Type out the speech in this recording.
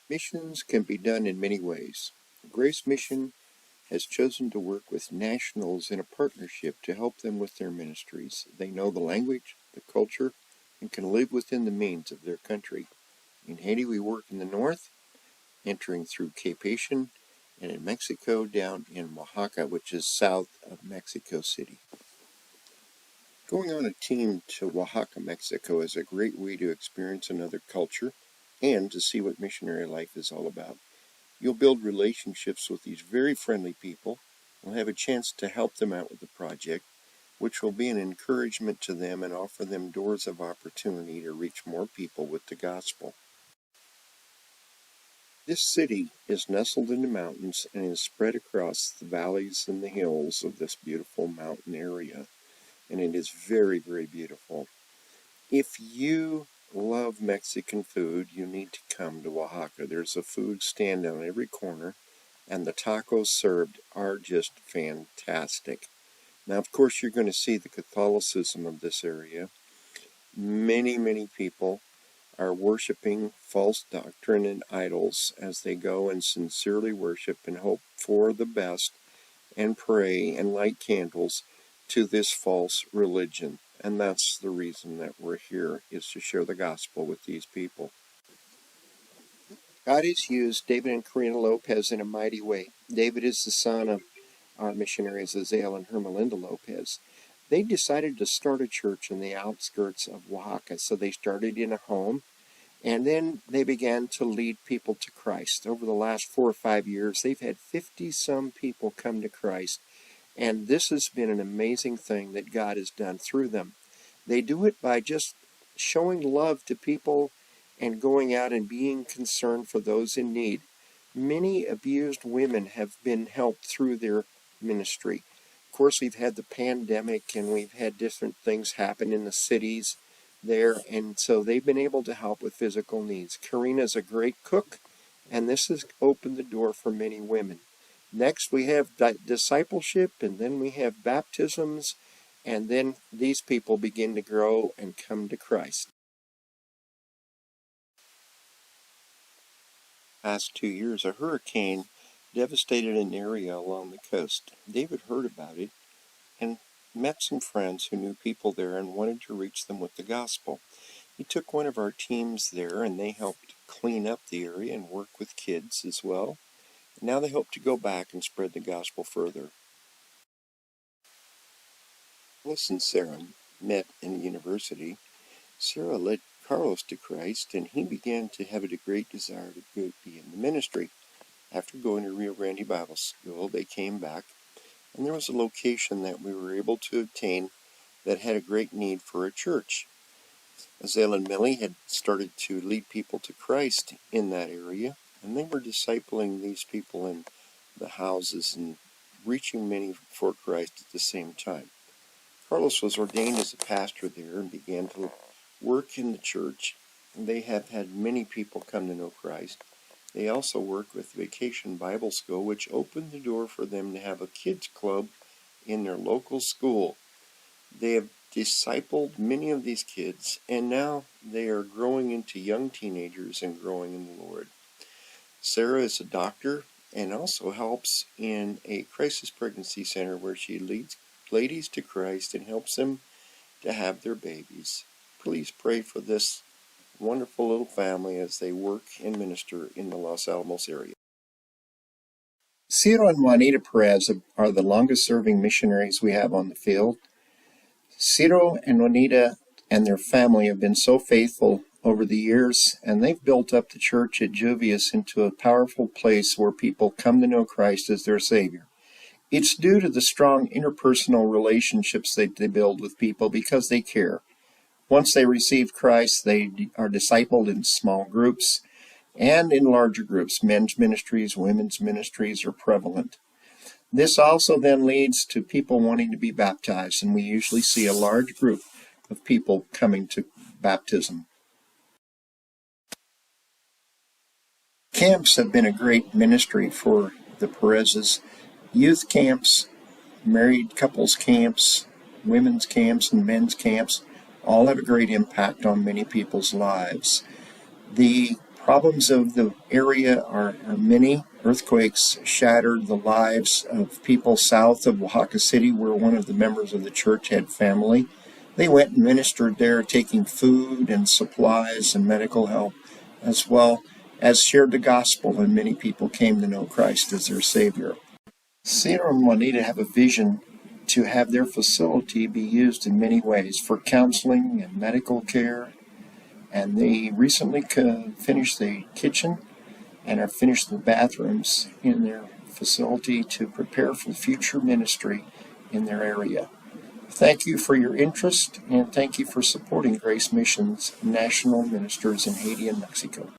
Missions can be done in many ways. Grace Mission has chosen to work with nationals in a partnership to help them with their ministries. They know the language, the culture, and can live within the means of their country. In Haiti, we work in the north, entering through Cape Haitian, and in Mexico down in Oaxaca, which is south of Mexico City. Going on a team to Oaxaca, Mexico is a great way to experience another culture and to see what missionary life is all about. You'll build relationships with these very friendly people. You'll have a chance to help them out with the project, which will be an encouragement to them and offer them doors of opportunity to reach more people with the gospel. This city is nestled in the mountains and is spread across the valleys and the hills of this beautiful mountain area, and it is very, very beautiful. If you love Mexican food, you need to come to Oaxaca. There's a food stand on every corner, and the tacos served are just fantastic. Now, of course, you're going to see the Catholicism of this area. Many, many people are worshiping false doctrine and idols as they go and sincerely worship and hope for the best and pray and light candles to this false religion. And that's the reason that we're here, is to share the gospel with these people. God has used David and Karina Lopez in a mighty way. David is the son of our missionaries, Azael and Hermelinda Lopez. They decided to start a church in the outskirts of Oaxaca. So they started in a home, and then they began to lead people to Christ. Over the last 4 or 5 years, they've had 50-some people come to Christ. And this has been an amazing thing that God has done through them. They do it by just showing love to people and going out and being concerned for those in need. Many abused women have been helped through their ministry. Of course, we've had the pandemic and we've had different things happen in the cities there, and so they've been able to help with physical needs. Karina's a great cook, and this has opened the door for many women. Next, we have discipleship, and then we have baptisms, and then these people begin to grow and come to Christ. Past 2 years, a hurricane devastated an area along the coast. David heard about it and met some friends who knew people there and wanted to reach them with the gospel. He took one of our teams there, and they helped clean up the area and work with kids as well. Now they hope to go back and spread the gospel further. Carlos and Sarah met in university. Sarah led Carlos to Christ, and he began to have a great desire to be in the ministry. After going to Rio Grande Bible School, they came back, and there was a location that we were able to obtain that had a great need for a church. Azael and Millie had started to lead people to Christ in that area, and they were discipling these people in the houses and reaching many for Christ at the same time. Carlos was ordained as a pastor there and began to work in the church. They have had many people come to know Christ. They also work with Vacation Bible School, which opened the door for them to have a kids club in their local school. They have discipled many of these kids, and now they are growing into young teenagers and growing in the Lord. Sarah is a doctor and also helps in a crisis pregnancy center where she leads ladies to Christ and helps them to have their babies. Please pray for this wonderful little family as they work and minister in the Los Alamos area. Ciro and Juanita Perez are the longest-serving missionaries we have on the field. Ciro and Juanita and their family have been so faithful over the years, and they've built up the church at Juvius into a powerful place where people come to know Christ as their Savior. It's due to the strong interpersonal relationships that they build with people because they care. Once they receive Christ, they are discipled in small groups and in larger groups. Men's ministries, women's ministries are prevalent. This also then leads to people wanting to be baptized, and we usually see a large group of people coming to baptism. Camps have been a great ministry for the Perez's. Youth camps, married couples camps, women's camps, and men's camps all have a great impact on many people's lives. The Problems of the area are many. Earthquakes shattered the lives of people south of Oaxaca City, where one of the members of the church had family. They went and ministered there, taking food and supplies and medical help, as well as shared the gospel, and many people came to know Christ as their Savior. Sierra and Juanita have a vision to have their facility be used in many ways for counseling and medical care, and they recently finished the kitchen and have finished the bathrooms in their facility to prepare for future ministry in their area. Thank you for your interest, and thank you for supporting Grace Mission's national ministers in Haiti and Mexico.